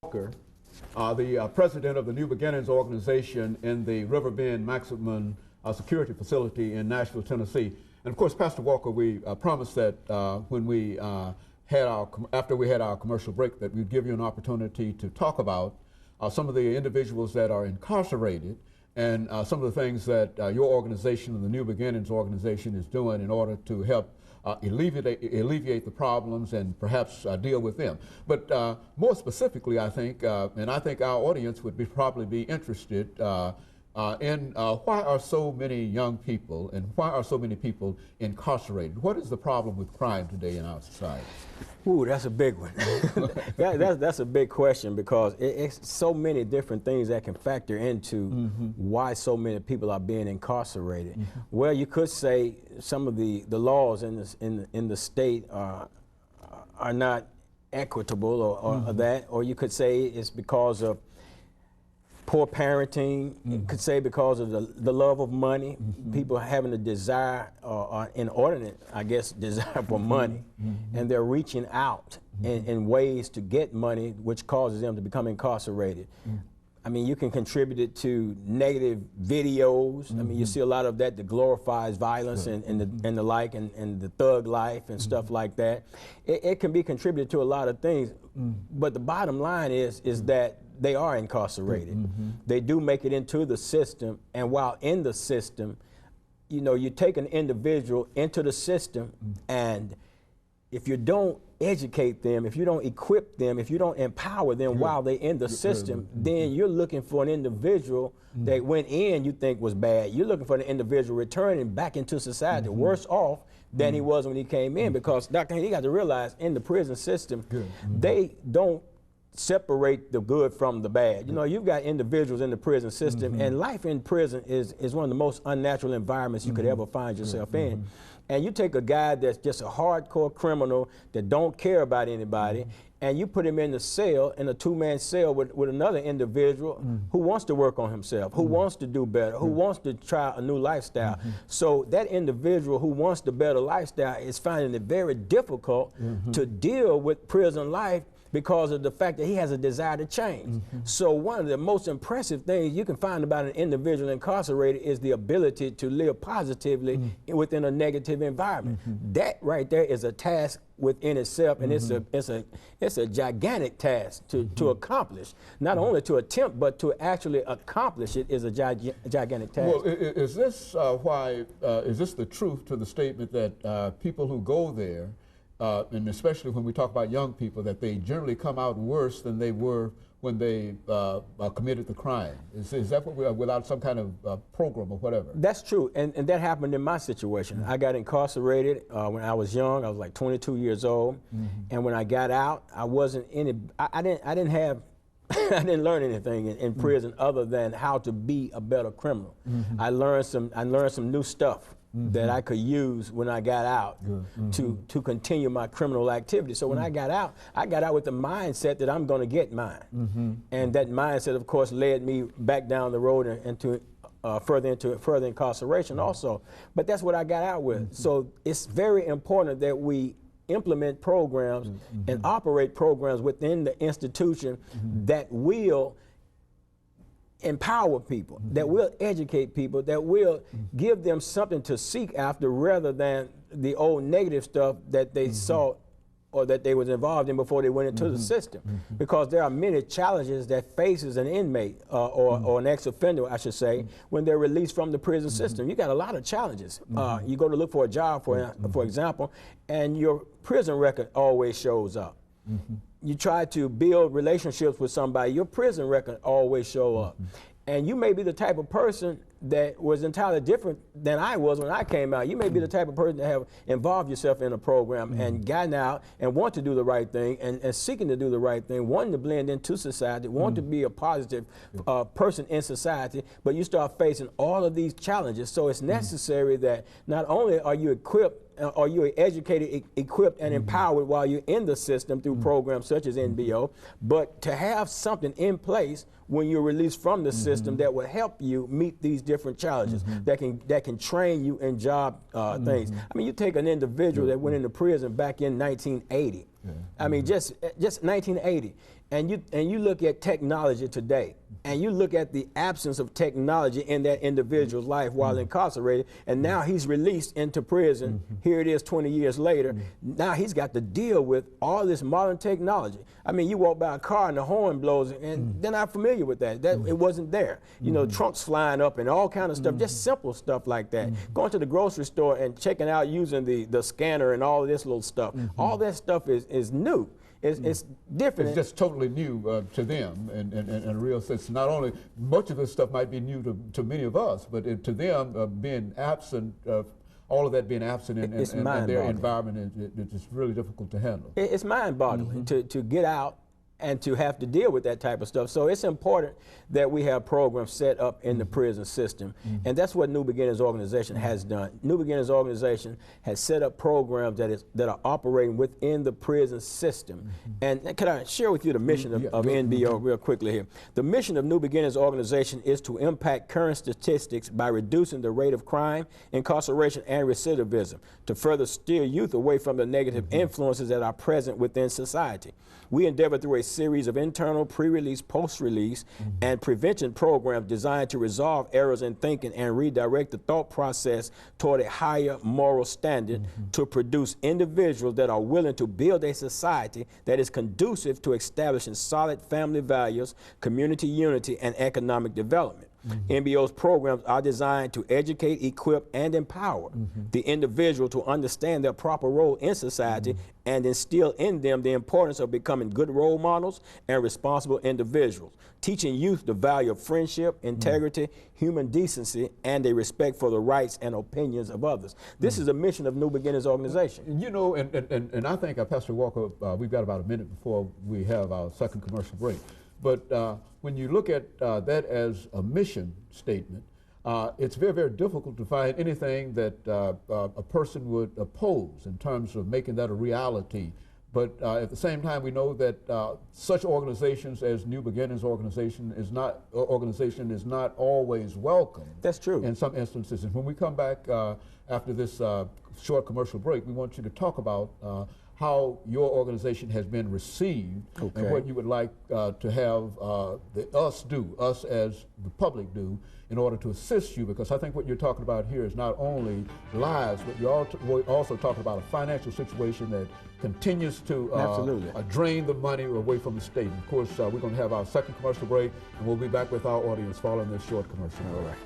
KWalker, the president of the New Beginnings organization in the River Bend Maximum Security Facility in Nashville, Tennessee. And of course, Pastor Walker, we promised that when we after we had our commercial break, that we'd give you an opportunity to talk about some of the individuals that are incarcerated and some of the things that your organization, the New Beginnings organization, is doing in order to help alleviate the problems and perhaps deal with them. But more specifically, I think, and I think our audience would probably be interested in why are so many young people and why are so many people incarcerated? What is the problem with crime today in our society? Ooh, that's a big one. That's a big question, because it's so many different things that can factor into why so many people are being incarcerated. Well, you could say some of the laws in the state are not equitable or that, or you could say it's because of poor parenting. You could say because of the love of money, people having a desire, or inordinate, I guess, desire for money, and they're reaching out in ways to get money, which causes them to become incarcerated. I mean, you can contribute it to negative videos. I mean, you see a lot of that glorifies violence and the like, and the thug life and stuff like that. It can be contributed to a lot of things, but the bottom line is that they are incarcerated. They do make it into the system, and while in the system, you know, you take an individual into the system, and if you don't educate them, if you don't equip them, if you don't empower them while they're in the system, then you're looking for an individual that went in you think was bad. You're looking for an individual returning back into society worse off than he was when he came in, because Dr. Haynes, you got to realize in the prison system, they don't separate the good from the bad. You know, you've got individuals in the prison system, and life in prison is one of the most unnatural environments you could ever find yourself in. And you take a guy that's just a hardcore criminal that don't care about anybody, and you put him in the cell, in a two-man cell with another individual who wants to work on himself, who wants to do better, who wants to try a new lifestyle. So that individual who wants the better lifestyle is finding it very difficult to deal with prison life, because of the fact that he has a desire to change. So one of the most impressive things you can find about an individual incarcerated is the ability to live positively within a negative environment. That right there is a task within itself, and it's a gigantic task to accomplish. Not only to attempt, but to actually accomplish it is a gigantic task. Well, is this is this the truth to the statement that people who go there, and especially when we talk about young people, that they generally come out worse than they were when they committed the crime? Is that what without some kind of program or whatever? That's true, and that happened in my situation. I got incarcerated when I was young. I was like 22 years old, and when I got out, I wasn't I didn't learn anything in prison other than how to be a better criminal. I learned some new stuff that I could use when I got out to continue my criminal activity. So when I got out with the mindset that I'm going to get mine. And that mindset, of course, led me back down the road into further incarceration also. But that's what I got out with. So it's very important that we implement programs and operate programs within the institution that will empower people, that will educate people, that will give them something to seek after, rather than the old negative stuff that they saw or that they was involved in before they went into the system. Because there are many challenges that faces an inmate or an ex-offender, I should say, when they're released from the prison system. You got a lot of challenges. You go to look for a job, for example, and your prison record always shows up. You try to build relationships with somebody, your prison record always show up. And you may be the type of person that was entirely different than I was when I came out. You may be the type of person that have involved yourself in a program and gotten out and want to do the right thing and seeking to do the right thing, wanting to blend into society, want to be a positive person in society, but you start facing all of these challenges. So it's necessary that not only are you equipped, are you educated, equipped, and empowered while you're in the system through programs such as NBO, but to have something in place when you're released from the system that will help you meet these different challenges, that can train you in job things. I mean, you take an individual that went into prison back in 1980, I mean, just 1980. And you look at technology today, and you look at the absence of technology in that individual's life while incarcerated, and now he's released into prison. Here it is 20 years later. Now he's got to deal with all this modern technology. I mean, you walk by a car and the horn blows, and they're not familiar with that. It wasn't there. You know, trunks flying up and all kind of stuff, just simple stuff like that. Going to the grocery store and checking out using the scanner and all of this little stuff. All that stuff is new. It's different. It's just totally new to them, and in a real sense. Not only much of this stuff might be new to many of us, but to them being absent, all of that being absent in their environment, it's really difficult to handle. It's mind-boggling to get out and to have to deal with that type of stuff. So it's important that we have programs set up in the prison system. And that's what New Beginnings Organization has done. New Beginnings Organization has set up programs that are operating within the prison system. And can I share with you the mission of NBO real quickly here? The mission of New Beginnings Organization is to impact current statistics by reducing the rate of crime, incarceration, and recidivism, to further steer youth away from the negative influences that are present within society. We endeavor through a series of internal, pre-release, post-release, and prevention programs designed to resolve errors in thinking and redirect the thought process toward a higher moral standard to produce individuals that are willing to build a society that is conducive to establishing solid family values, community unity, and economic development. NBO's programs are designed to educate, equip, and empower the individual to understand their proper role in society and instill in them the importance of becoming good role models and responsible individuals, teaching youth the value of friendship, integrity, human decency, and a respect for the rights and opinions of others. This is a mission of New Beginnings Organization. You know, and I think, Pastor Walker, we've got about a minute before we have our second commercial break. But when you look at that as a mission statement, it's very, very difficult to find anything that a person would oppose in terms of making that a reality. But at the same time, we know that such organizations as New Beginnings Organization is not always welcome. That's true. In some instances. And when we come back after this short commercial break, we want you to talk about how your organization has been received and what you would like to have us as the public do in order to assist you, because I think what you're talking about here is not only lives, but you're also talking about a financial situation that continues to drain the money away from the state. And of course, we're going to have our second commercial break, and we'll be back with our audience following this short commercial break. All right.